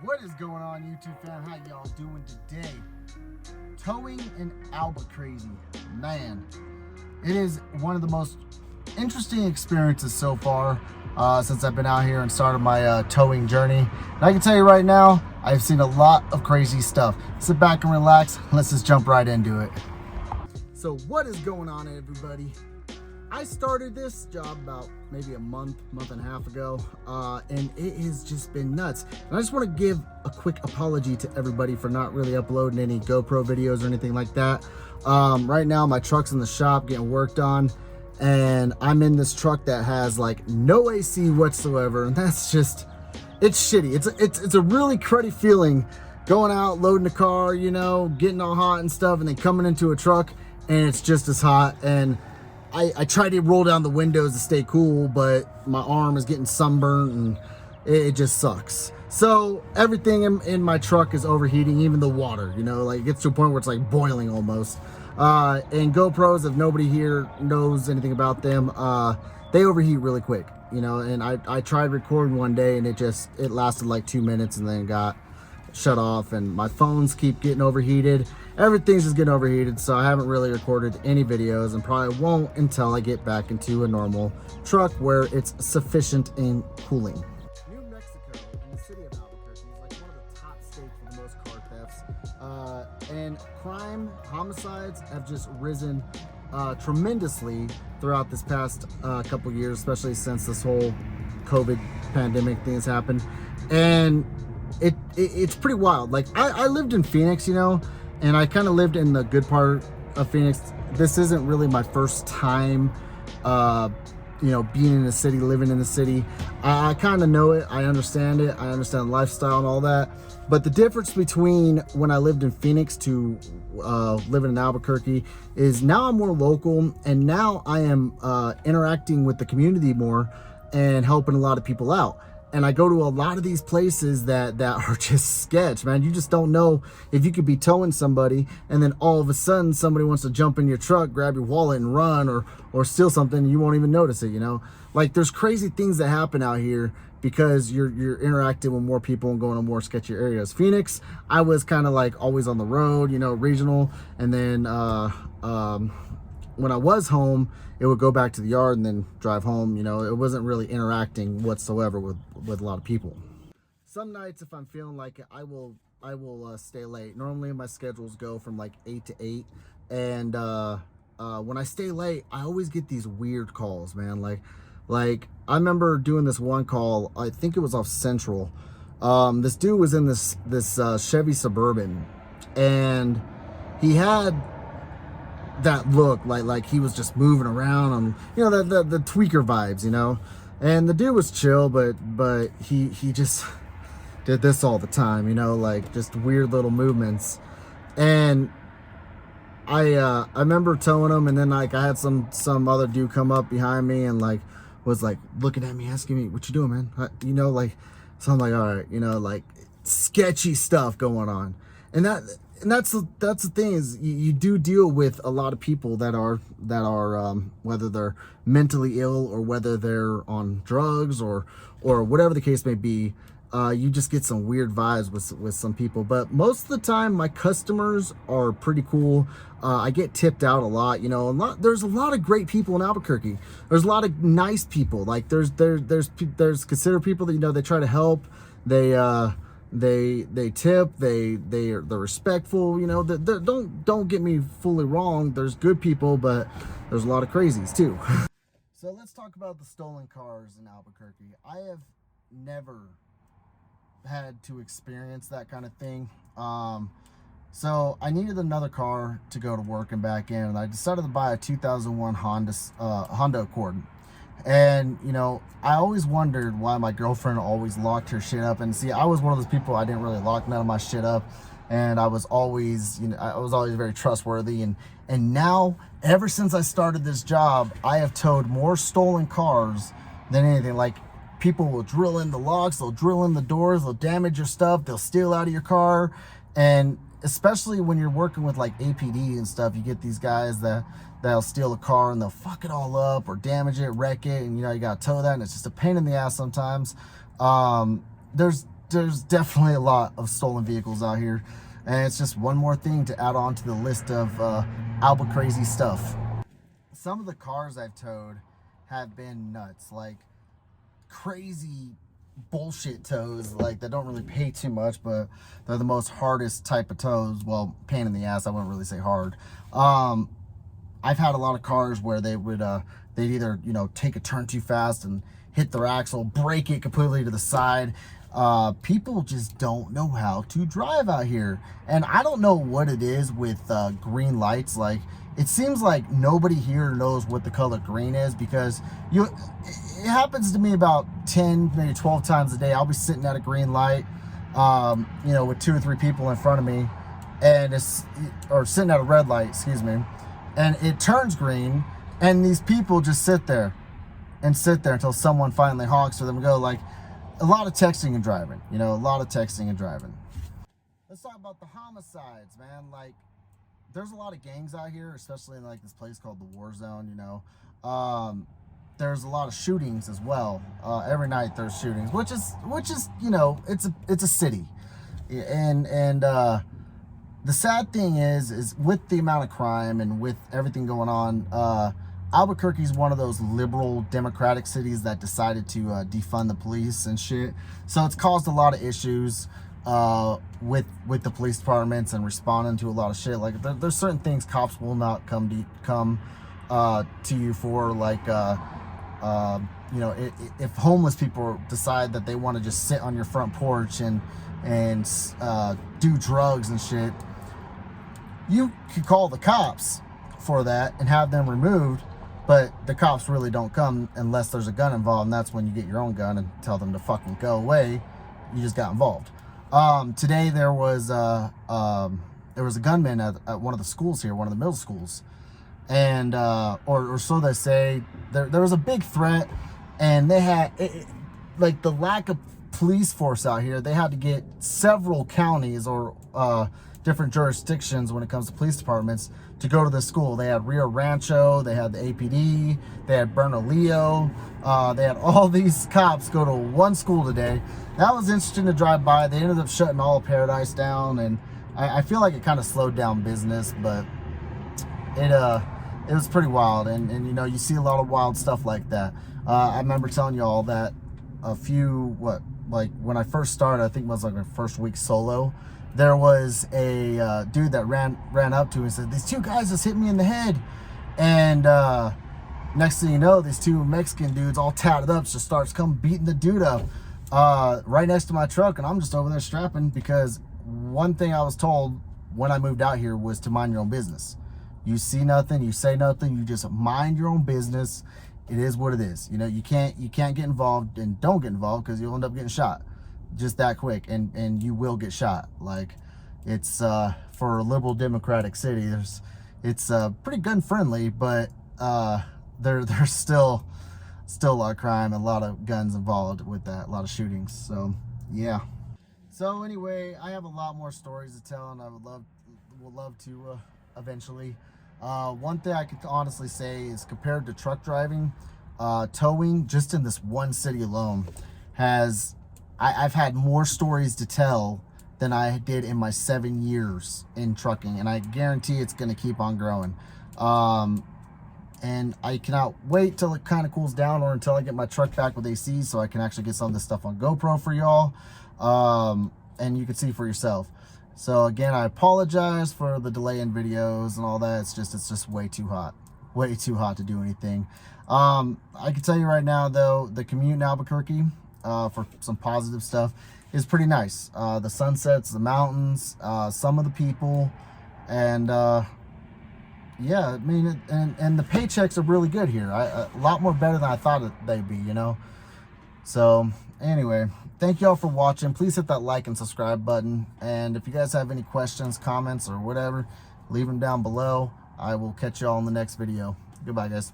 What is going on, YouTube fam? How y'all doing today? Towing in Albucrazy. Man, it is one of the most interesting experiences so far since I've been out here and started my towing journey. And I can tell you right now, I've seen a lot of crazy stuff. Sit back and relax. Let's just jump right into it. So what is going on, everybody? I started this job about maybe a month and a half ago, and it has just been nuts. And I just want to give a quick apology to everybody for not really uploading any GoPro videos or anything like that. Right now, my truck's in the shop getting worked on, and I'm in this truck that has like no AC whatsoever, and that's just, it's shitty. It's a really cruddy feeling going out, loading the car, you know, getting all hot and stuff, and then coming into a truck, and it's just as hot. And I try to roll down the windows to stay cool, but my arm is getting sunburned and it just sucks. So everything in my truck is overheating, even the water, you know, like it gets to a point where it's like boiling almost. And GoPros, if nobody here knows anything about them, they overheat really quick, you know, and I tried recording one day and it lasted like 2 minutes and then got shut off, and my phones keep getting overheated. Everything's just getting overheated, so I haven't really recorded any videos and probably won't until I get back into a normal truck where it's sufficient in cooling. New Mexico and the city of Albuquerque is like one of the top states for the most car thefts, and crime, homicides have just risen tremendously throughout this past couple years, especially since this whole COVID pandemic thing has happened. And it's pretty wild. Like I lived in Phoenix, you know, and I kind of lived in the good part of Phoenix. This isn't really my first time, you know, being in the city, living in the city. I kind of know it. I understand it. I understand the lifestyle and all that. But the difference between when I lived in Phoenix to living in Albuquerque is now I'm more local, and now I am interacting with the community more and helping a lot of people out. And I go to a lot of these places that are just sketch, man. You just don't know if you could be towing somebody and then all of a sudden somebody wants to jump in your truck, grab your wallet and run, or steal something and you won't even notice it, you know? Like there's crazy things that happen out here because you're interacting with more people and going to more sketchy areas. Phoenix, I was kind of like always on the road, you know, regional. And then when I was home, it would go back to the yard and then drive home. You know, it wasn't really interacting whatsoever with a lot of people. Some nights, if I'm feeling like it, I will stay late. Normally my schedules go from like 8 to 8, and when I stay late, I always get these weird calls, man. Like I remember doing this one call. I think it was off Central. This dude was in this Chevy Suburban, and he had that look like he was just moving around on, you know, the tweaker vibes, you know. And the dude was chill, but he just did this all the time, you know, like just weird little movements. And I remember towing him, and then like I had some other dude come up behind me and like was like looking at me, asking me, "What you doing, man?" You know, like, so I'm like, all right, you know, like sketchy stuff going on. And that's the thing, is you do deal with a lot of people that are whether they're mentally ill or whether they're on drugs or whatever the case may be. You just get some weird vibes with some people, but most of the time my customers are pretty cool. I get tipped out a lot, you know. There's a lot of great people in Albuquerque. There's a lot of nice people. Like there's considerate people that, you know, they try to help. They tip, they're respectful, you know. Don't get me fully wrong, there's good people, but there's a lot of crazies too. So let's talk about the stolen cars in Albuquerque. I have never had to experience that kind of thing. So I needed another car to go to work and back in, and I decided to buy a 2001 Honda Accord. And, you know, I always wondered why my girlfriend always locked her shit up. And see, I was one of those people, I didn't really lock none of my shit up. And I was always, you know, I was always very trustworthy. And now, ever since I started this job, I have towed more stolen cars than anything. Like, people will drill in the locks, they'll drill in the doors, they'll damage your stuff, they'll steal out of your car. And especially when you're working with like APD and stuff, you get these guys that'll steal a car and they'll fuck it all up or damage it, wreck it, and you know, you gotta tow that, and it's just a pain in the ass sometimes. There's there's definitely a lot of stolen vehicles out here, and it's just one more thing to add on to the list of Albucrazy stuff. Some of the cars I've towed have been nuts, like crazy bullshit tows, like that don't really pay too much, but they're the most hardest type of tows. Well, pain in the ass, I wouldn't really say hard. I've had a lot of cars where they would they'd either, you know, take a turn too fast and hit their axle, break it completely to the side. People just don't know how to drive out here, and I don't know what it is with green lights. Like, it seems like nobody here knows what the color green is, because it happens to me about 10, maybe 12 times a day. I'll be sitting at a green light, you know, with 2 or 3 people in front of me, and or sitting at a red light, excuse me, and it turns green, and these people just sit there until someone finally honks for them to go. Like, a lot of texting and driving, you know, a lot of texting and driving. Let's talk about the homicides, man. Like, there's a lot of gangs out here, especially in like this place called the War Zone, you know. There's a lot of shootings as well. Every night there's shootings, which is, you know, it's a city. And the sad thing is with the amount of crime and with everything going on, Albuquerque is one of those liberal democratic cities that decided to defund the police and shit. So it's caused a lot of issues with the police departments and responding to a lot of shit. Like, there's certain things cops will not come to you for, like you know, if homeless people decide that they want to just sit on your front porch and do drugs and shit, you could call the cops for that and have them removed. But the cops really don't come unless there's a gun involved, and that's when you get your own gun and tell them to fucking go away. You just got involved. Today there was a gunman at one of the schools here, one of the middle schools, and or so they say. There was a big threat, and they had like the lack of police force out here. They had to get several counties or different jurisdictions when it comes to police departments to go to the school. They had Rio Rancho, they had the APD, they had Bernalillo, they had all these cops go to one school today. That was interesting to drive by. They ended up shutting all of Paradise down, and I feel like it kind of slowed down business, but it was pretty wild. And you know, you see a lot of wild stuff like that. I remember telling you all that like when I first started, I think it was like my first week solo, there was a dude that ran up to me and said, "These 2 guys just hit me in the head." And next thing you know, these 2 Mexican dudes all tatted up just starts beating the dude up right next to my truck, and I'm just over there strapping, because one thing I was told when I moved out here was to mind your own business. You see nothing, you say nothing, you just mind your own business. It is what it is. You know, you can't get involved, and don't get involved, because you'll end up getting shot just that quick, and you will get shot. Like, it's for a liberal democratic city, it's pretty gun friendly, but there's still a lot of crime and a lot of guns involved with that, a lot of shootings. So yeah. So anyway, I have a lot more stories to tell, and I would love to eventually. One thing I could honestly say is, compared to truck driving, towing just in this one city alone I've had more stories to tell than I did in my 7 years in trucking, and I guarantee it's going to keep on growing. And I cannot wait till it kind of cools down, or until I get my truck back with AC, so I can actually get some of this stuff on GoPro for y'all, and you can see for yourself. So again, I apologize for the delay in videos and all that. It's just way too hot to do anything. I can tell you right now, though, the commute in Albuquerque, for some positive stuff, is pretty nice. The sunsets, the mountains, some of the people, and yeah, I mean, and the paychecks are really good here. A lot more better than I thought they'd be, you know. So anyway, thank y'all for watching. Please hit that like and subscribe button, and if you guys have any questions, comments, or whatever, leave them down below. I will catch y'all in the next video. Goodbye, guys.